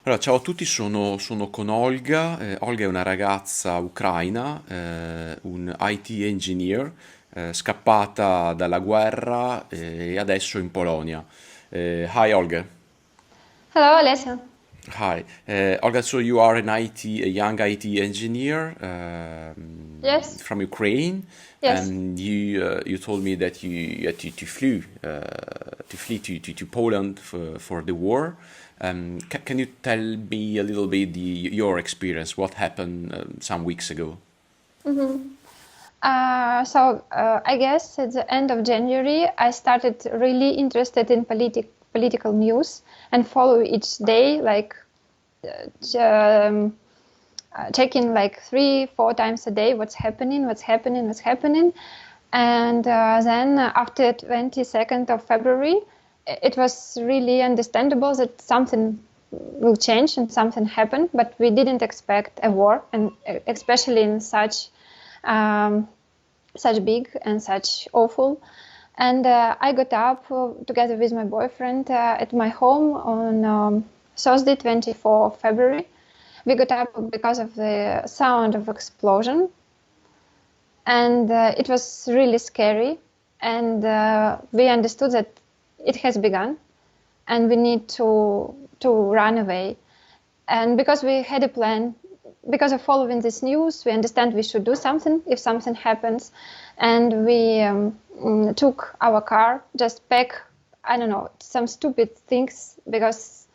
Allora, ciao a tutti, sono con Olga. Olga è una ragazza ucraina, un IT engineer, scappata dalla guerra e adesso in Polonia. Hi Olga. Hello, Alessia. Hi. Olga, so you are a young IT engineer Yes, from Ukraine, yes. and you told me that you had to flee to Poland for the war. Can you tell me a little bit your experience? What happened some weeks ago? hmm I guess at the end of January, I started really interested in political news and follow each day, like checking like 3, 4 times a day what's happening. And then after 22nd of February, it was really understandable that something will change and something happened, but we didn't expect a war, and especially in um, such big and such awful. And I got up together with my boyfriend at my home on Thursday, 24th of February. We got up because of the sound of explosion, and it was really scary. And we understood that it has begun, and we need to run away. And because we had a plan, because of following this news, we understand we should do something if something happens. And we took our car, just pack, I don't know, some stupid things because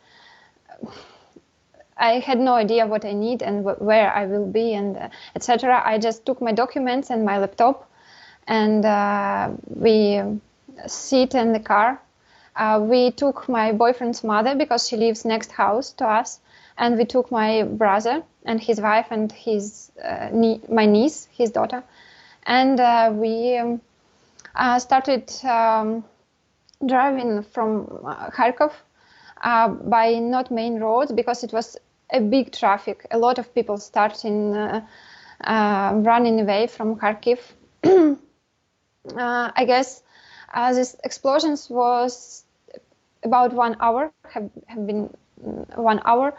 I had no idea what I need and where I will be and etc. I just took my documents and my laptop, and we sit in the car. We took my boyfriend's mother because she lives next house to us, and we took my brother and his wife and his my niece, his daughter, and we started driving from Kharkov by not main roads because it was a big traffic. A lot of people starting running away from Kharkiv. I guess this explosions was about 1 hour, have been 1 hour,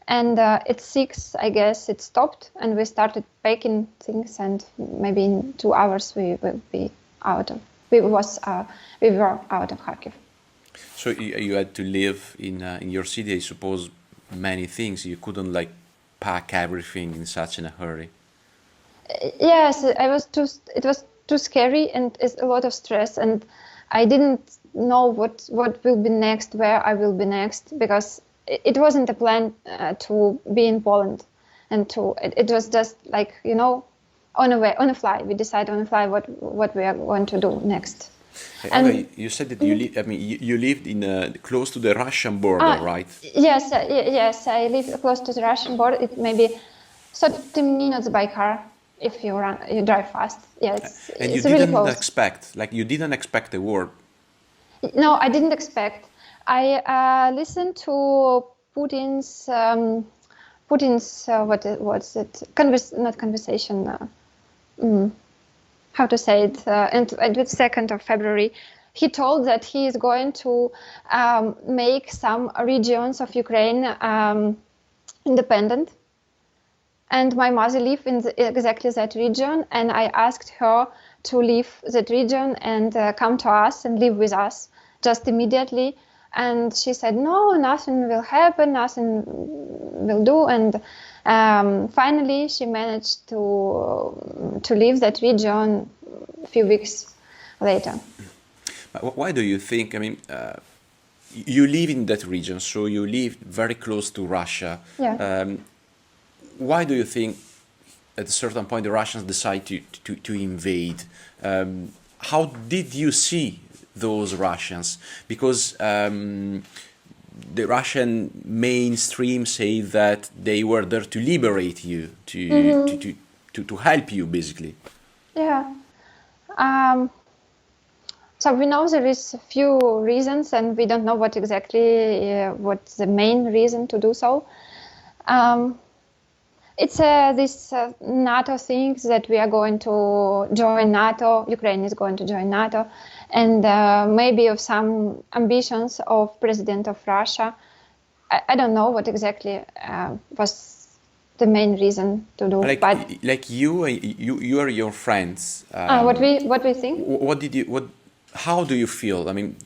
and at 6, I guess, it stopped, and we started packing things, and maybe in 2 hours we will be out of. We were out of Kharkiv. So you had to live in your city. I suppose many things. You couldn't like pack everything in such in a hurry. Yes, I was too. It was too scary, and it's a lot of stress, and I didn't know what will be next, where I will be next, because it wasn't a plan to be in Poland, and it was just like on a way, on a fly. We decide on a fly what we are going to do next, Hey, Olga, and. you said that you Mhm. live. I mean, you lived in close to the Russian border, Ah, right? yes, yes. I live close to the Russian border. It may be 30 minutes by car if you drive fast. Yeah, And you it's really didn't close. expect, like, you didn't expect a war. No, I didn't expect. I listened to Putin's what was it? Not conversation. How to say it? And the 2nd of February, he told that he is going to make some regions of Ukraine independent. And my mother lived in exactly that region, and I asked her to leave that region and come to us and live with us just immediately. And she said, no, nothing will happen, nothing will do. And finally, she managed to leave that region a few weeks later. Why do you think? I mean, you live in that region, so you live very close to Russia. Yeah. Why do you think at a certain point the Russians decide to invade? How did you see those Russians? Because the Russian mainstream say that they were there to liberate you, Hmm. to help you, basically. Yeah. Um, So we know there is a few reasons, and we don't know what exactly what's the main reason to do so. Um, it's this NATO thinks that we are going to join NATO. Ukraine is going to join NATO, and maybe of some ambitions of President of Russia. I don't know what exactly was the main reason to do. Like you are your friends. What we think? How do you feel? I mean,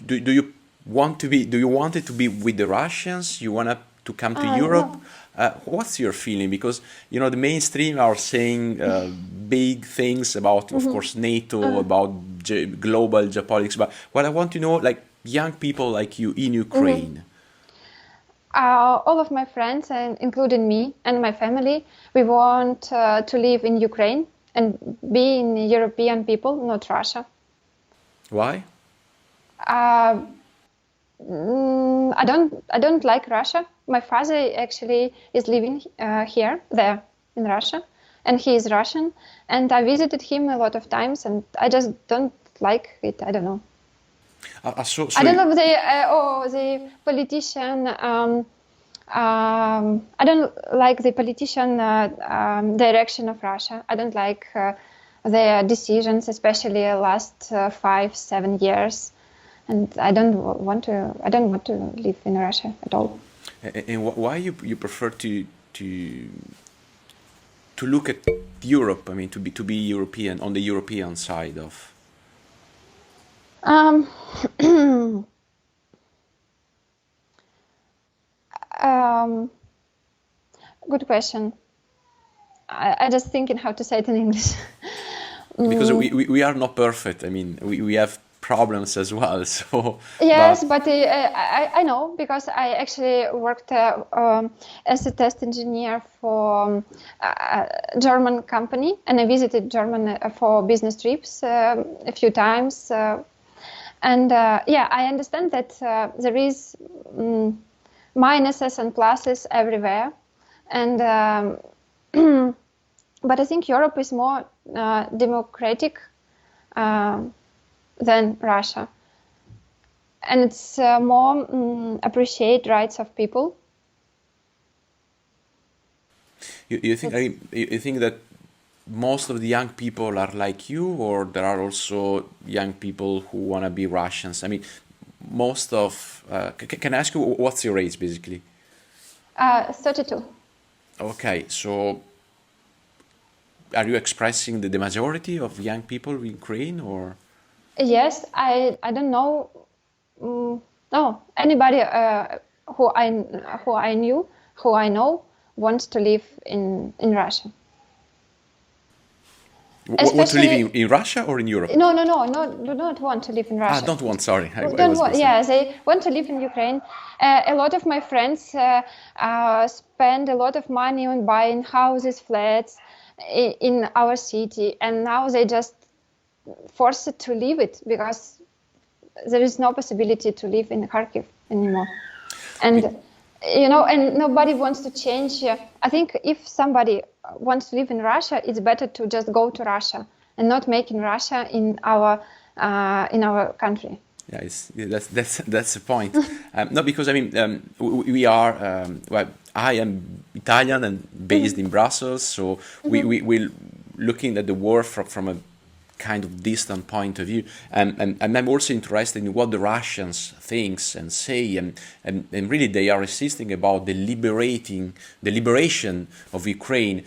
do you want to be? Do you want it to be with the Russians? You want to come to Europe? No. What's your feeling? Because the mainstream are saying big things about, of course, NATO, about global geopolitics. But what I want to know, like young people like you in Ukraine. All of my friends, and including me and my family, we want to live in Ukraine and be in European people, not Russia. Why? I don't like Russia. My father actually is living there in Russia, and he is Russian. And I visited him a lot of times, and I just don't like it. I don't know. I don't know the politician. I don't like the politician direction of Russia. I don't like their decisions, especially last 5-7 years. And I don't want to live in Russia at all. And why you prefer to look at Europe? I mean, to be European, on the European side of. Good question. I just thinking how to say it in English. Because we are not perfect. I mean, we have problems as well. So yes, but I know, because I actually worked as a test engineer for a German company, and I visited Germany for business trips a few times. I understand that there is minuses and pluses everywhere, and but I think Europe is more democratic than Russia, and it's more appreciate rights of people. You think that most of the young people are like you, or there are also young people who want to be Russians? I mean, most of can I ask you what's your age basically? 32. Okay, so are you expressing the majority of young people in Ukraine, or? Yes, I don't know. No, anybody who I know wants to live in Russia. Want to live in Russia or in Europe? No, do not want to live in Russia. Don't want, sorry. They want to live in Ukraine. A lot of my friends spend a lot of money on buying houses, flats in our city, and now they just forced to leave it because there is no possibility to live in Kharkiv anymore. And and nobody wants to change. I think if somebody wants to live in Russia, it's better to just go to Russia and not making Russia in our country. Yeah, that's the point. No, because I mean we are I am Italian and based in Brussels, so we're looking at the war from a kind of distant point of view, and I'm also interested in what the Russians think and say, and really they are insisting about the liberation of Ukraine.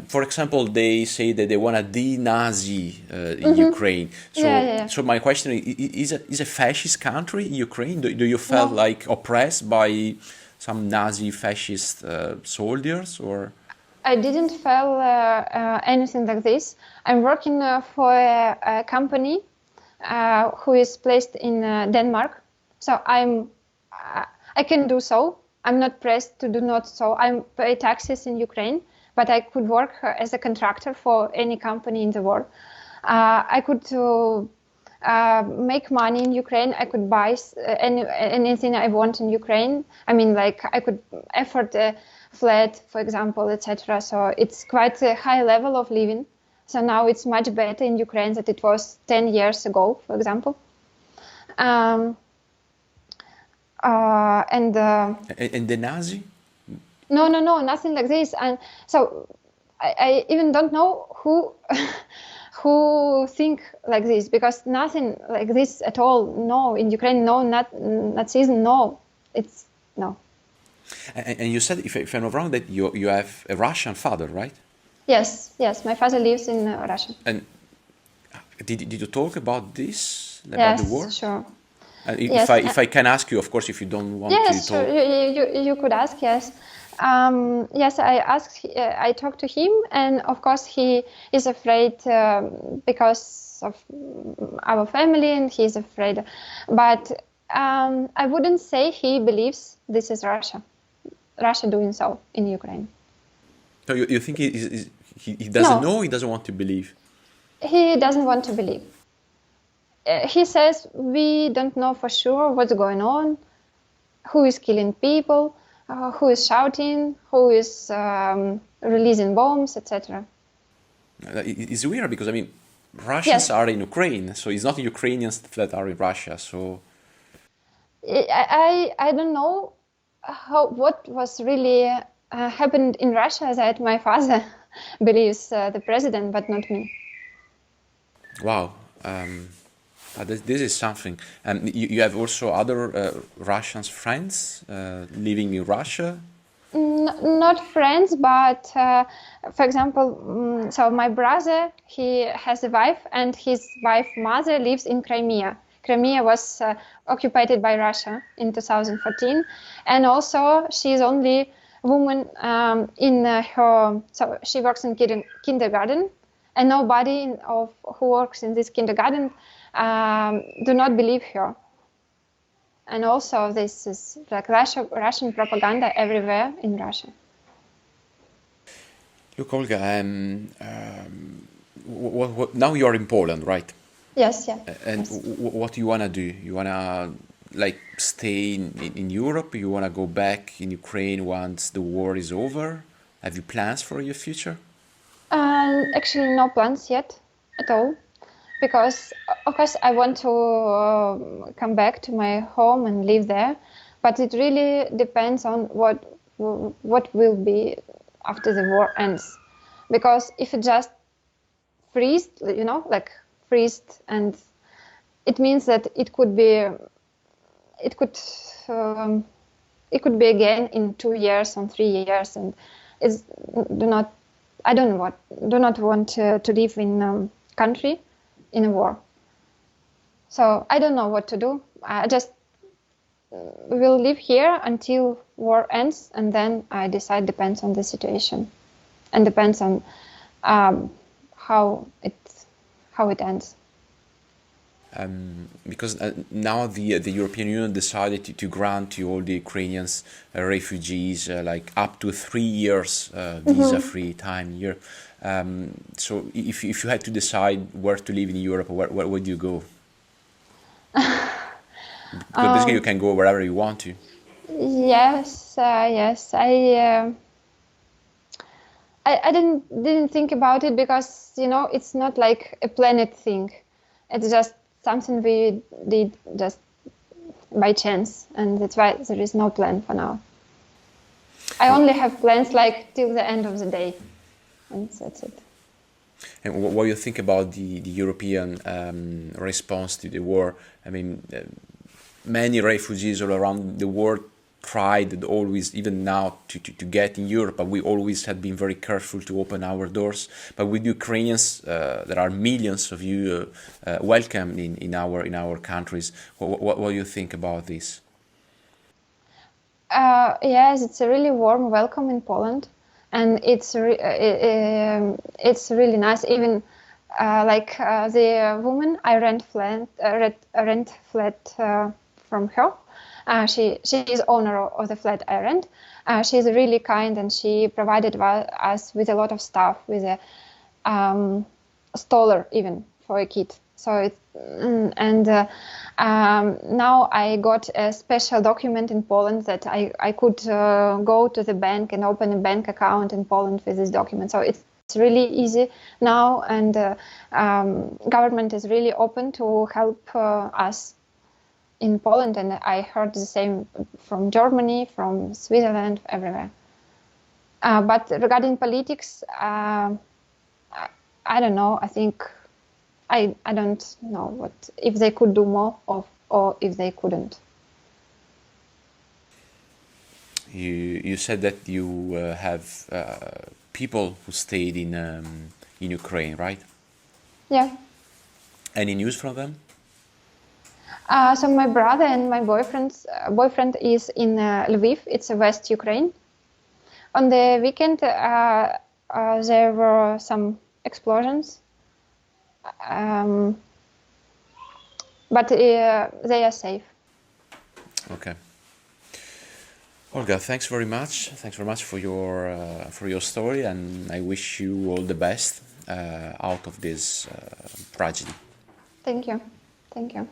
For example, they say that they want to de-Nazi Ukraine. So so my question is a fascist country Ukraine? Do you feel like oppressed by some Nazi fascist soldiers, or? I didn't feel anything like this. I'm working for a company who is placed in Denmark, so I can do so. I'm not pressed to do not so. I pay taxes in Ukraine, but I could work as a contractor for any company in the world. I could make money in Ukraine. I could buy anything I want in Ukraine. I mean, like I could afford a flat, for example, etc. So it's quite a high level of living. So now it's much better in Ukraine than it was 10 years ago, for example. And the Nazi? No, nothing like this. And so I even don't know who who think like this, because nothing like this at all. No, in Ukraine, no, not Nazism. No, it's no. And you said, if I'm not wrong, that you have a Russian father, right? Yes, yes. My father lives in Russia. And did you talk about this, about the Yes, war? sure. And Yes, if I can ask you, of course, if you don't want to yes, sure. talk. You could ask. Yes, yes. I asked. I talked to him, and of course he is afraid because of our family, and he's afraid. But I wouldn't say he believes this is Russia. Russia doing so in Ukraine. So you think he doesn't No, know, he doesn't want to believe? he doesn't want to believe. He says we don't know for sure what's going on, who is killing people, who is shouting, who is releasing bombs, etc. It's weird because, I mean, Russians Yes, are in Ukraine, so it's not Ukrainians that are in Russia. So I don't know what was really happened in Russia, that my father believes the president, but not me. wow, this is something. And you have also other Russians friends living in Russia. Not friends, but for example, so my brother, he has a wife, and his wife mother lives in Crimea. Crimea was occupied by Russia in 2014, and also she's only woman in her. So she works in kindergarten, and nobody who works in this kindergarten do not believe her. And also, this is like Russian propaganda everywhere in Russia. Look, Olga, now you're in Poland, right? Yes, yeah. And Yes. what do you wanna do? You wanna like stay in Europe? You wanna go back in Ukraine once the war is over? Have you plans for your future? Actually, no plans yet at all, because of course I want to come back to my home and live there, but it really depends on what will be after the war ends. Because if it just freeze, like freeze, and it means that it could um, it could be again in 2 years, or 3 years, and it's do not I don't want do not want to live in country in a war. So I don't know what to do. I just will live here until war ends, and then I decide. Depends on the situation, and depends on how it ends. Because now the European Union decided to grant to all the Ukrainians refugees like up to 3 years visa-free time here. So if you had to decide where to live in Europe, where would you go? Because basically you can go wherever you want to. Yes, yes. I didn't think about it because it's not like a planet thing. It's just something we did just by chance, and that's why there is no plan for now. I only have plans like till the end of the day, and that's it. And what do you think about the European response to the war? I mean, many refugees all around the world tried always, even now, to get in Europe, but we always had been very careful to open our doors. But with Ukrainians, there are millions of you welcome in our countries. What do you think about this? Yes, it's a really warm welcome in Poland, and it's really nice. Even the woman I rent flat from her. She is owner of the flat I rent. She's really kind, and she provided us with a lot of stuff, with a stroller even for a kid. So now I got a special document in Poland that I could go to the bank and open a bank account in Poland with this document. So it's really easy now, and government is really open to help us in Poland, and I heard the same from Germany, from Switzerland, everywhere. But regarding politics, I don't know. I think I don't know what if they could do more or if they couldn't. You said that you have people who stayed in Ukraine, right? Yeah. Any news from them? So my brother and my boyfriend is in Lviv. It's West Ukraine. On the weekend, there were some explosions, but they are safe. Okay. Olga, thanks very much. Thanks very much for your story, and I wish you all the best out of this tragedy. Thank you. Thank you.